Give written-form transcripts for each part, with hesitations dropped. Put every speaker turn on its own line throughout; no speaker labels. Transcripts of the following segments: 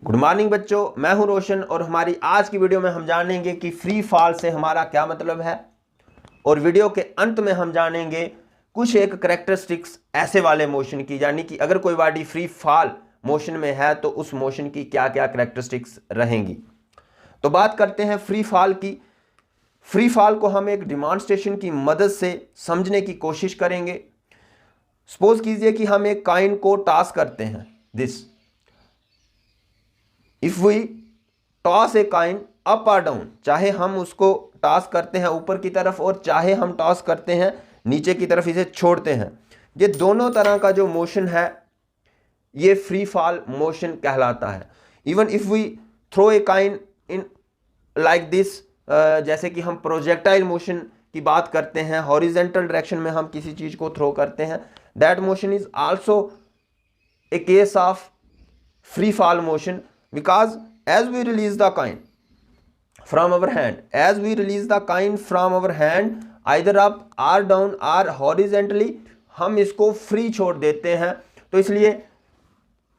Good morning बच्चों, मैं हूं रोशन और हमारी आज की वीडियो में हम जानेंगे कि फ्री फॉल से हमारा क्या मतलब है। और वीडियो के अंत में हम जानेंगे कुछ एक करेक्टरिस्टिक्स ऐसे वाले मोशन की, यानी कि अगर कोई बॉडी फ्री फॉल मोशन में है तो उस मोशन की क्या क्या करेक्टरिस्टिक्स रहेंगी। तो बात करते हैं फ्री फॉल की। फ्री फॉल को हम एक डिमॉन्स्ट्रेशन की मदद से समझने की कोशिश करेंगे। सपोज कीजिए कि हम एक कॉइन को टॉस करते हैं। This if we toss a coin up और डाउन, चाहे हम उसको टॉस करते हैं ऊपर की तरफ और चाहे हम टॉस करते हैं नीचे की तरफ, इसे छोड़ते हैं, ये दोनों तरह का जो मोशन है ये फ्री फॉल मोशन कहलाता है। Even if we throw a coin in like this, जैसे कि हम प्रोजेक्टाइल मोशन की बात करते हैं, हॉरिजेंटल डायरेक्शन में हम किसी चीज को थ्रो करते हैं, that motion is also a case of free fall motion, because as we release the coin from our hand, either up or down or horizontally, हम इसको फ्री छोड़ देते हैं। तो इसलिए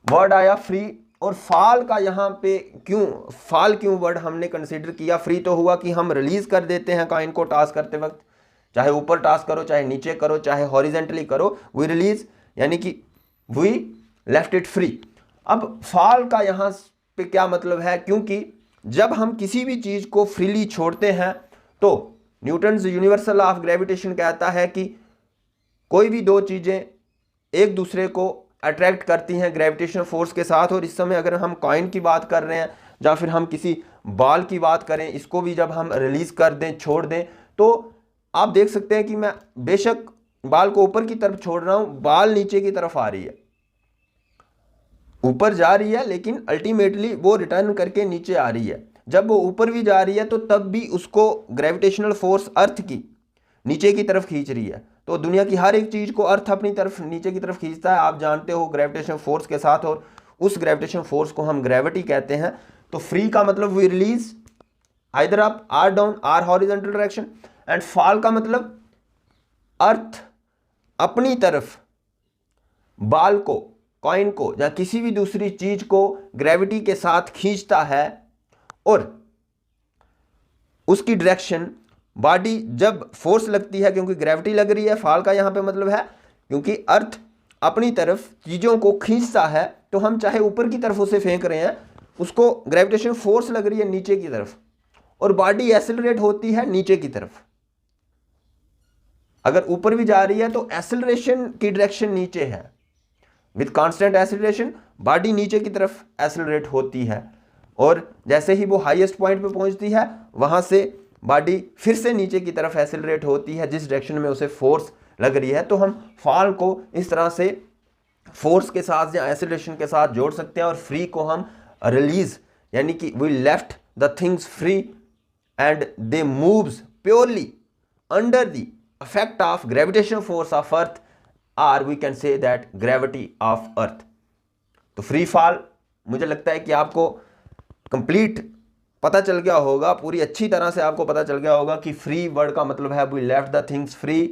वर्ड आया फ्री। और फॉल का यहाँ पे क्यों वर्ड हमने कंसीडर किया। फ्री तो हुआ कि हम रिलीज कर देते हैं कॉइन को टॉस करते वक्त, चाहे ऊपर टॉस करो, चाहे नीचे करो, चाहे हॉरिजेंटली करो, वी रिलीज, यानी कि वी लेफ्ट इट फ्री। अब फॉल का यहाँ पे क्या मतलब है, क्योंकि जब हम किसी भी चीज को फ्रीली छोड़ते हैं तो Newton's universal law of gravitation कहता है कि कोई भी दो चीजें एक दूसरे को अट्रैक्ट करती हैं ग्रेविटेशनल फोर्स के साथ। और इस समय अगर हम कॉइन की बात कर रहे हैं या फिर हम किसी बॉल की बात करें, इसको भी जब हम रिलीज कर दें, छोड़ दें, तो आप देख सकते हैं कि मैं बेशक बॉल को ऊपर की तरफ छोड़ रहा हूं, बॉल नीचे की तरफ आ रही है, ऊपर जा रही है, लेकिन अल्टीमेटली वो रिटर्न करके नीचे आ रही है। जब वो ऊपर भी जा रही है तो तब भी उसको ग्रेविटेशनल फोर्स अर्थ की नीचे की तरफ खींच रही है। तो दुनिया की हर एक चीज को अर्थ अपनी तरफ नीचे की तरफ खींचता है, आप जानते हो, ग्रेविटेशनल फोर्स के साथ, और उस ग्रेविटेशनल फोर्स को हम ग्रेविटी कहते हैं। तो फ्री का मतलब we release either up or down or horizontal direction, and fall का मतलब अर्थ अपनी तरफ बॉल को, कॉइन को या किसी भी दूसरी चीज को ग्रेविटी के साथ खींचता है और उसकी डायरेक्शन, बॉडी जब फोर्स लगती है क्योंकि ग्रेविटी लग रही है, फॉल का यहां पे मतलब है क्योंकि अर्थ अपनी तरफ चीजों को खींचता है, तो हम चाहे ऊपर की तरफ उसे फेंक रहे हैं, उसको ग्रेविटेशन फोर्स लग रही है नीचे की तरफ और बॉडी एक्सेलरेट होती है नीचे की तरफ। अगर ऊपर भी जा रही है तो एक्सेलरेशन की डायरेक्शन नीचे है, विद कांस्टेंट एक्सेलरेशन बॉडी नीचे की तरफ एक्सेलरेट होती है, और जैसे ही वो हाईएस्ट पॉइंट पे पहुंचती है वहां से बॉडी फिर से नीचे की तरफ एक्सेलरेट होती है जिस डायरेक्शन में उसे फोर्स लग रही है। तो हम फॉल को इस तरह से फोर्स के साथ या एक्सेलरेशन के साथ जोड़ सकते हैं, और फ्री को हम रिलीज, यानी कि we left the things free and they moves purely under the effect of gravitational force of earth, or we can say that gravity of earth। तो फ्री फॉल मुझे लगता है कि आपको कंप्लीट पता चल गया होगा, पूरी अच्छी तरह से आपको पता चल गया होगा कि फ्री वर्ड का मतलब है we left the things free,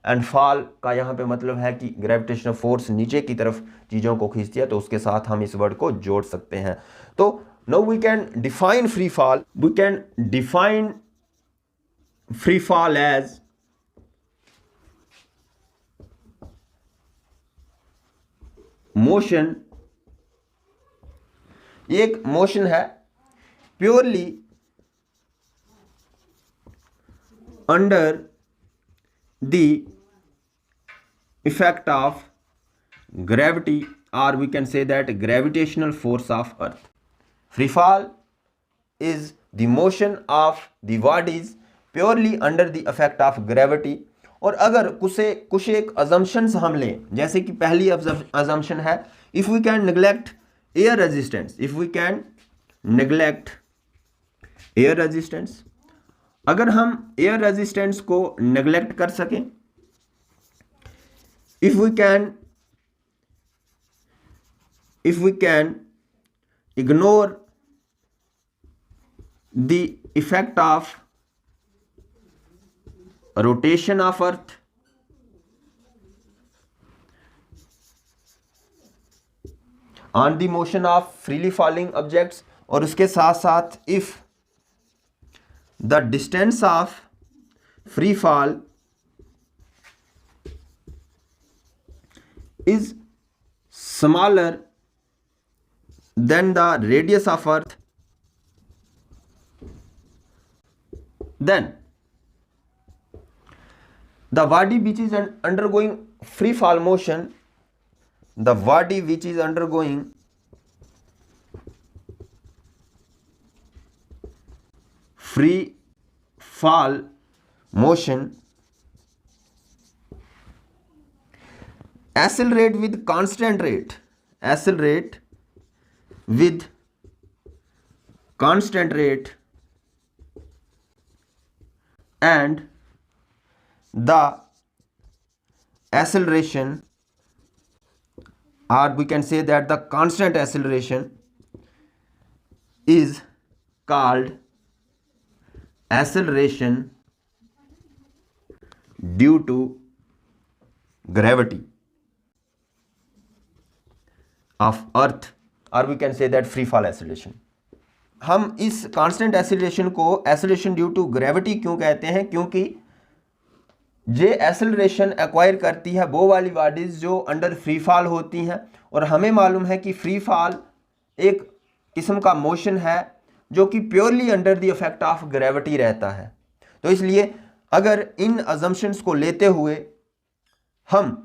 and fall का यहाँ पे मतलब है कि ग्रेविटेशनल फोर्स नीचे की तरफ चीज़ों को खींचती है, तो उसके साथ हम इस वर्ड को जोड़ सकते हैं। तो now we can define free fall. We can define free fall as motion, एक मोशन है purely under the effect of gravity, और we can say that gravitational force of earth. Free fall is the motion of the bodies purely under the effect of gravity. और अगर कुछ एक assumptions हम लें, जैसे कि पहली अजम्पशन है if we can neglect air resistance, air resistance, अगर हम एयर रेजिस्टेंस को नेग्लेक्ट कर सकें, if we can ignore the effect of rotation of earth, on the motion of freely falling objects, और उसके साथ साथ if the distance of free fall is smaller than the radius of earth, then the body which is undergoing free fall motion, the body which is undergoing free fall motion accelerate with constant rate, accelerate with constant rate, and the acceleration, or we can say that the constant acceleration is called acceleration due to gravity of earth, or we can say that free fall acceleration. हम इस constant acceleration को acceleration due to gravity क्यों कहते हैं? क्योंकि ये acceleration acquire करती है वो वाली बॉडीज जो अंडर फ्री फॉल होती हैं, और हमें मालूम है कि फ्री फॉल एक किस्म का मोशन है जो कि purely under the effect of gravity रहता है। तो इसलिए अगर इन अजम्पशंस को लेते हुए हम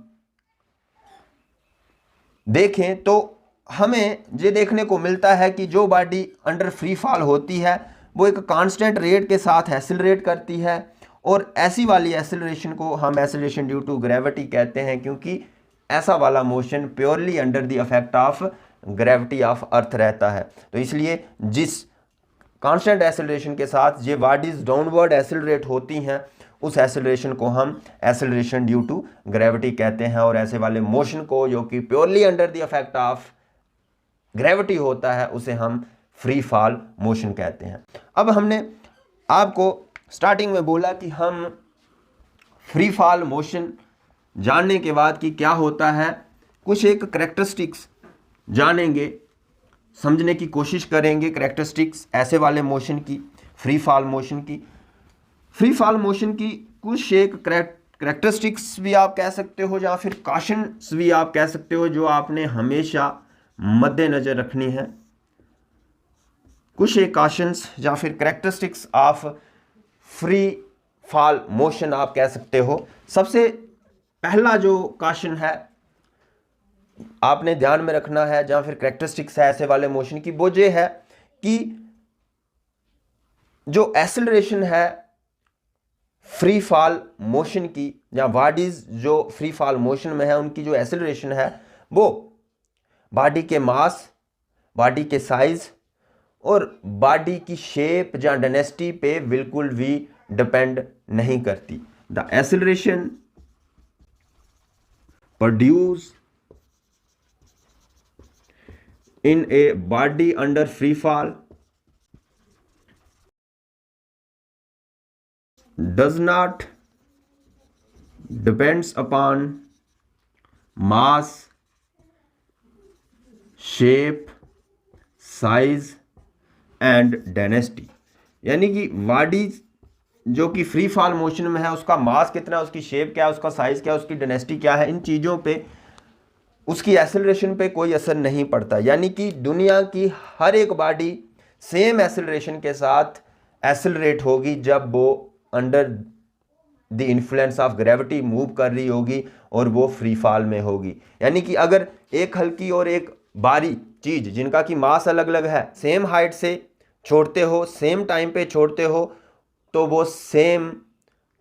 देखें तो हमें ये देखने को मिलता है कि जो बॉडी अंडर फ्री फॉल होती है वो एक कांस्टेंट रेट के साथ एक्सेलरेट करती है, और ऐसी वाली एक्सेलरेशन को हम एक्सेलरेशन ड्यू टू ग्रेविटी कहते हैं, क्योंकि ऐसा वाला motion purely under the effect of gravity of earth रहता है। तो इसलिए जिस कांस्टेंट एक्सेलरेशन के साथ ये बॉडीज डाउनवर्ड एक्सेलरेट होती हैं उस एक्सेलरेशन को हम एक्सेलरेशन ड्यू टू ग्रेविटी कहते हैं, और ऐसे वाले मोशन को जो कि purely under the effect of gravity होता है उसे हम फ्री फॉल मोशन कहते हैं। अब हमने आपको स्टार्टिंग में बोला कि हम फ्री फॉल मोशन जानने के बाद कि क्या होता है कुछ एक करैक्टरिस्टिक्स जानेंगे, समझने की कोशिश करेंगे करेक्टरिस्टिक्स ऐसे वाले मोशन की, फ्री फॉल मोशन की। फ्री फॉल मोशन की कुछ एक करैक्टरिस्टिक्स भी आप कह सकते हो या फिर कॉशंस भी आप कह सकते हो जो आपने हमेशा मद्देनजर रखनी है। कुछ एक कॉशंस या फिर characteristics of free fall motion आप कह सकते हो। सबसे पहला जो कॉशन है आपने ध्यान में रखना है या फिर करैक्टरिस्टिक्स है ऐसे वाले मोशन की, वो ये है कि जो एक्सेलरेशन है फ्री फॉल मोशन की या बॉडीज जो फ्री फॉल मोशन में है उनकी जो एक्सेलरेशन है वो बॉडी के मास, बॉडी के साइज और बॉडी की शेप या डेंसिटी पे बिल्कुल भी डिपेंड नहीं करती। The acceleration produce in a body under free fall does not depends upon mass, shape, size and density। यानी कि बॉडी जो कि फ्री फॉल मोशन में है उसका मास कितना है, उसकी शेप क्या है, उसका साइज क्या है, उसकी डेंसिटी क्या है, इन चीज़ों पे उसकी एक्सेलरेशन पे कोई असर नहीं पड़ता। यानी कि दुनिया की हर एक बॉडी सेम एक्सेलरेशन के साथ एक्सेलरेट होगी जब वो under the influence of gravity move कर रही होगी और वो फ्री फॉल में होगी। यानी कि अगर एक हल्की और एक भारी चीज़ जिनका कि मास अलग अलग है सेम हाइट से छोड़ते हो, सेम टाइम पे छोड़ते हो, तो वो सेम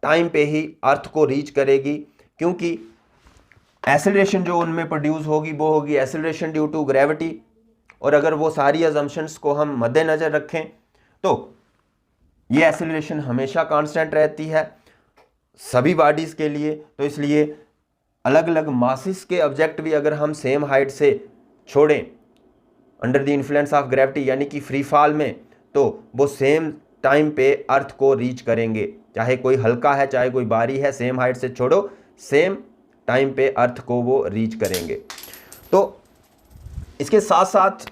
टाइम पे ही अर्थ को रीच करेगी, क्योंकि एक्सेलरेशन जो उनमें प्रोड्यूस होगी वो होगी एक्सेलरेशन ड्यू टू ग्रेविटी। और अगर वो सारी अजम्पशंस को हम मद्देनज़र रखें तो ये एक्सेलरेशन हमेशा कांस्टेंट रहती है सभी बॉडीज़ के लिए। तो इसलिए अलग अलग मासेस के ऑब्जेक्ट भी अगर हम सेम हाइट से छोड़ें under the influence of gravity यानी कि फ्री फॉल में, तो वो सेम टाइम पे अर्थ को रीच करेंगे। चाहे कोई हल्का है चाहे कोई भारी है, सेम हाइट से छोड़ो, सेम टाइम पे अर्थ को वो रीच करेंगे। तो इसके साथ साथ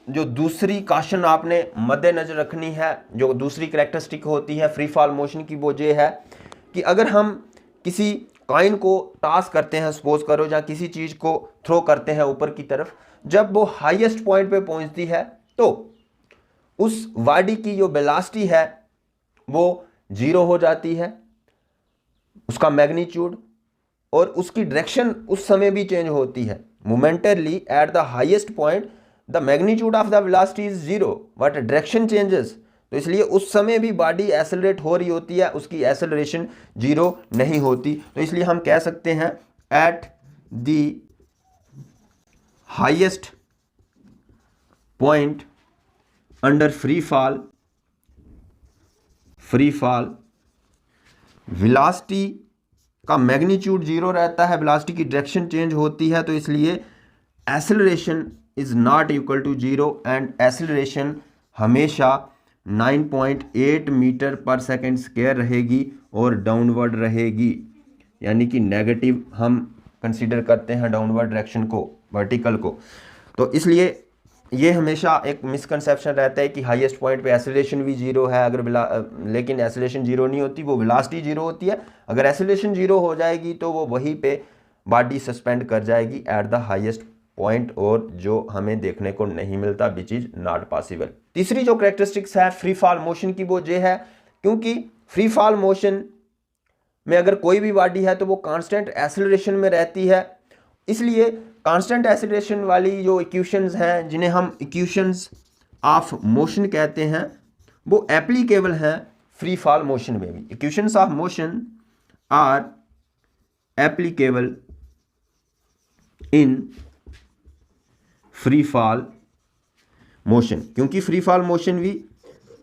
जो दूसरी कॉशन आपने मद्देनजर रखनी है, जो दूसरी करैक्टरिस्टिक होती है फ्री फॉल मोशन की, वो ये है कि अगर हम किसी कॉइन को टॉस करते हैं, सपोज करो, या किसी चीज़ को थ्रो करते हैं ऊपर की तरफ, जब वो हाईएस्ट पॉइंट पे पहुंचती है तो उस बॉडी की जो वेलोसिटी है वो 0 हो जाती है, उसका मैग्नीट्यूड, और उसकी डायरेक्शन उस समय भी चेंज होती है। Momentarily at the highest point the magnitude of the velocity is 0 but direction changes. तो इसलिए उस समय भी बॉडी एसेलरेट हो रही होती है, उसकी एसेलरेशन 0 नहीं होती। तो इसलिए हम कह सकते हैं at the highest point under free fall velocity का मैग्नीट्यूड 0 रहता है, वेलोसिटी की डायरेक्शन चेंज होती है, तो इसलिए acceleration is not equal to 0 and acceleration हमेशा 9.8 मीटर पर सेकेंड स्क्वायर रहेगी और डाउनवर्ड रहेगी, यानी कि नेगेटिव हम कंसीडर करते हैं डाउनवर्ड डायरेक्शन को, वर्टिकल को। तो इसलिए ये हमेशा एक मिसकंसेप्शन रहता है कि हाईएस्ट पॉइंट पे एसेलरेशन भी 0 है, लेकिन एसेलरेशन 0 नहीं होती, वो वेलोसिटी 0 होती है। अगर एसेलरेशन 0 हो जाएगी तो वो वहीं पे बॉडी सस्पेंड कर जाएगी एट द हाईएस्ट पॉइंट, और जो हमें देखने को नहीं मिलता, विच इज नॉट पॉसिबल। तीसरी जो कैरेक्टरिस्टिक्स है फ्री फॉल मोशन की वो ये है, क्योंकि फ्री फॉल मोशन में अगर कोई भी बॉडी है तो वो कांस्टेंट एसेलरेशन में रहती है, इसलिए कांस्टेंट एसेलरेशन वाली जो इक्वेशंस हैं, जिन्हें हम इक्वेशंस ऑफ मोशन कहते हैं, वो एप्लीकेबल हैं फ्री फॉल मोशन में भी। Equations of motion are applicable in free fall motion, क्योंकि फ्री फॉल मोशन भी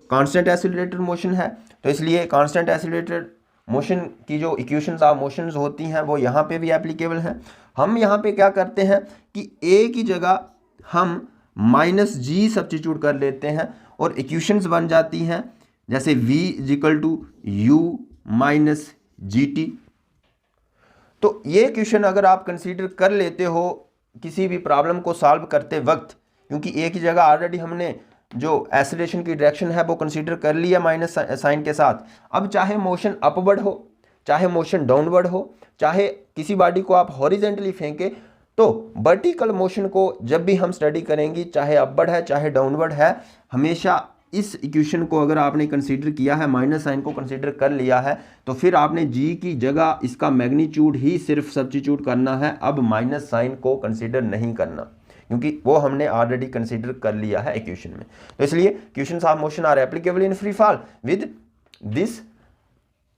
कांस्टेंट एसिलरेटेड मोशन है, तो इसलिए कांस्टेंट एसिलरेटेड मोशन की जो इक्वेशंस ऑफ मोशंस होती हैं वो यहाँ पे भी एप्लीकेबल हैं। हम यहाँ पे क्या करते हैं कि ए की जगह हम -g सब्स्टिट्यूट कर लेते हैं और इक्वेशंस बन जाती हैं जैसे v = u - gt। तो ये इक्वेशन अगर आप कंसीडर कर लेते हो किसी भी प्रॉब्लम को सॉल्व करते वक्त, क्योंकि ए की जगह ऑलरेडी हमने जो एसेलरेशन की डायरेक्शन है वो कंसीडर कर लिया माइनस साइन के साथ। अब चाहे मोशन अपवर्ड हो, चाहे मोशन डाउनवर्ड हो, चाहे किसी बॉडी को आप हॉरिजेंटली फेंके, तो वर्टिकल मोशन को जब भी हम स्टडी करेंगे, चाहे अपवर्ड है चाहे डाउनवर्ड है, हमेशा इस इक्वेशन को अगर आपने कंसीडर किया है, माइनस साइन को कंसीडर कर लिया है, तो फिर आपने जी की जगह इसका मैग्नीट्यूड ही सिर्फ सब्स्टिट्यूट करना है। अब माइनस साइन को कंसीडर नहीं करना, क्योंकि वो हमने ऑलरेडी कंसीडर कर लिया है इक्वेशन में। तो इसलिए equations of motion are applicable in free fall with this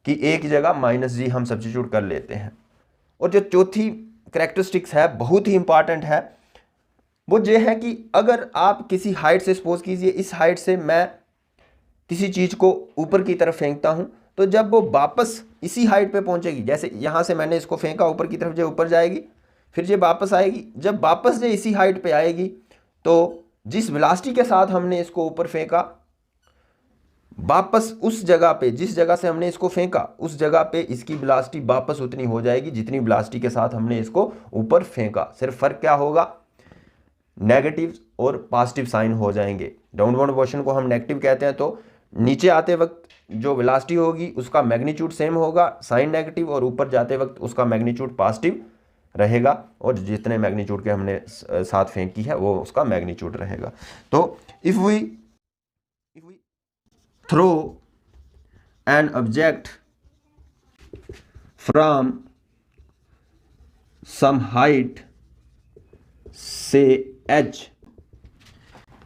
कि ए की जगह -g हम सब्स्टिट्यूट कर लेते हैं। और जो चौथी कैरेक्टरिस्टिक्स है, बहुत ही इंपॉर्टेंट है, वो ये है कि अगर आप किसी हाइट से, सपोज कीजिए इस हाइट से मैं किसी चीज़ को ऊपर की तरफ फेंकता हूँ, तो जब वो वापस इसी हाइट पे पहुँचेगी, जैसे यहाँ से मैंने इसको फेंका ऊपर की तरफ, जो ऊपर जाएगी, फिर ये वापस आएगी, जब वापस ये इसी हाइट पे आएगी तो जिस वेलोसिटी के साथ हमने इसको ऊपर फेंका, वापस उस जगह पे, जिस जगह से हमने इसको फेंका, उस जगह पे इसकी वेलोसिटी वापस उतनी हो जाएगी जितनी वेलोसिटी के साथ हमने इसको ऊपर फेंका। सिर्फ फर्क क्या होगा, नेगेटिव और पॉजिटिव साइन हो जाएंगे। डाउनवर्ड मोशन को हम नेगेटिव कहते हैं, तो नीचे आते वक्त जो वेलोसिटी होगी उसका मैग्नीट्यूड सेम होगा, साइन नेगेटिव, और ऊपर जाते वक्त उसका मैग्नीट्यूड पॉजिटिव रहेगा, और जितने मैग्नीट्यूड के हमने साथ फेंकी है वो उसका मैग्नीट्यूड रहेगा। तो if we throw an object from some height से h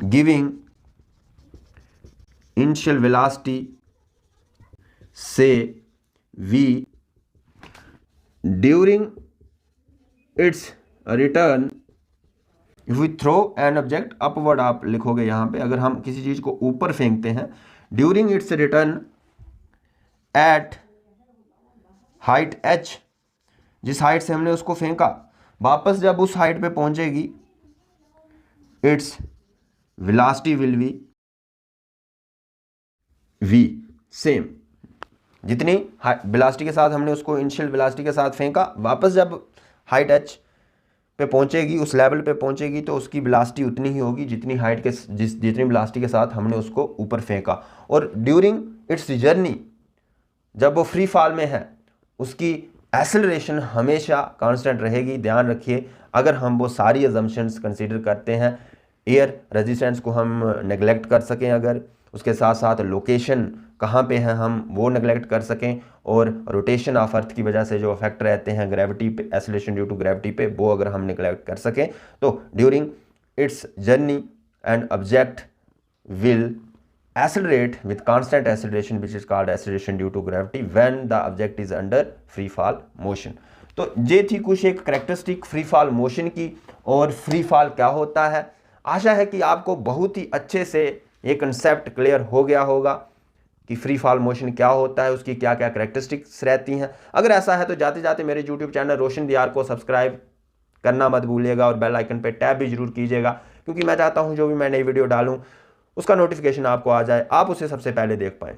गिविंग इनिशियल वेलोसिटी से v during its return, if we throw an object upward, आप लिखोगे यहाँ पे, अगर हम किसी चीज़ को ऊपर फेंकते हैं, during its return at height h, जिस हाइट से हमने उसको फेंका, वापस जब उस हाइट पे पहुंचेगी, its velocity will be v, same जितनी वेलोसिटी के साथ हमने उसको इनिशियल वेलोसिटी के साथ फेंका, वापस जब हाइट h पे पहुंचेगी, उस लेवल पे पहुंचेगी, तो उसकी वेलोसिटी उतनी ही होगी जितनी हाइट के जितनी वेलोसिटी के साथ हमने उसको ऊपर फेंका। और ड्यूरिंग इट्स जर्नी, जब वो फ्री फॉल में है, उसकी एक्सेलरेशन हमेशा कांस्टेंट रहेगी। ध्यान रखिए, अगर हम वो सारी अजम्पशंस कंसीडर करते हैं, एयर रेजिस्टेंस को हम नेगलेक्ट कर सकें, अगर उसके साथ साथ लोकेशन कहाँ पे है हम वो नेगलेक्ट कर सकें, और रोटेशन ऑफ अर्थ की वजह से जो इफेक्ट रहते हैं ग्रेविटी पे, एक्सेलरेशन ड्यू टू ग्रेविटी पे, वो अगर हम नेगलेक्ट कर सकें, तो during its journey and object will accelerate with constant acceleration which is called acceleration due to gravity when the object is under free fall motion। तो ये थी कुछ एक करेक्टरिस्टिक फ्री फॉल मोशन की, और फ्री फॉल क्या होता है। आशा है कि आपको बहुत ही अच्छे से ये कंसेप्ट क्लियर हो गया होगा कि फ्री फॉल मोशन क्या होता है, उसकी क्या क्या करेक्टरिस्टिक्स रहती हैं। अगर ऐसा है तो जाते जाते मेरे यूट्यूब चैनल रोशन दियार को सब्सक्राइब करना मत भूलिएगा और बेल आइकन पे टैप भी जरूर कीजिएगा, क्योंकि मैं चाहता हूँ जो भी मैं नई वीडियो डालूँ उसका नोटिफिकेशन आपको आ जाए, आप उसे सबसे पहले देख पाएँ।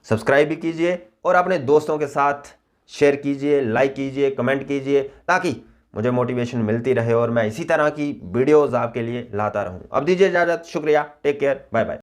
सब्सक्राइब भी कीजिए और अपने दोस्तों के साथ शेयर कीजिए, लाइक कीजिए, कमेंट कीजिए, ताकि मुझे मोटिवेशन मिलती रहे और मैं इसी तरह की वीडियोस आपके लिए लाता रहूं। अब दीजिए इजाज़त, शुक्रिया, टेक केयर, बाय बाय।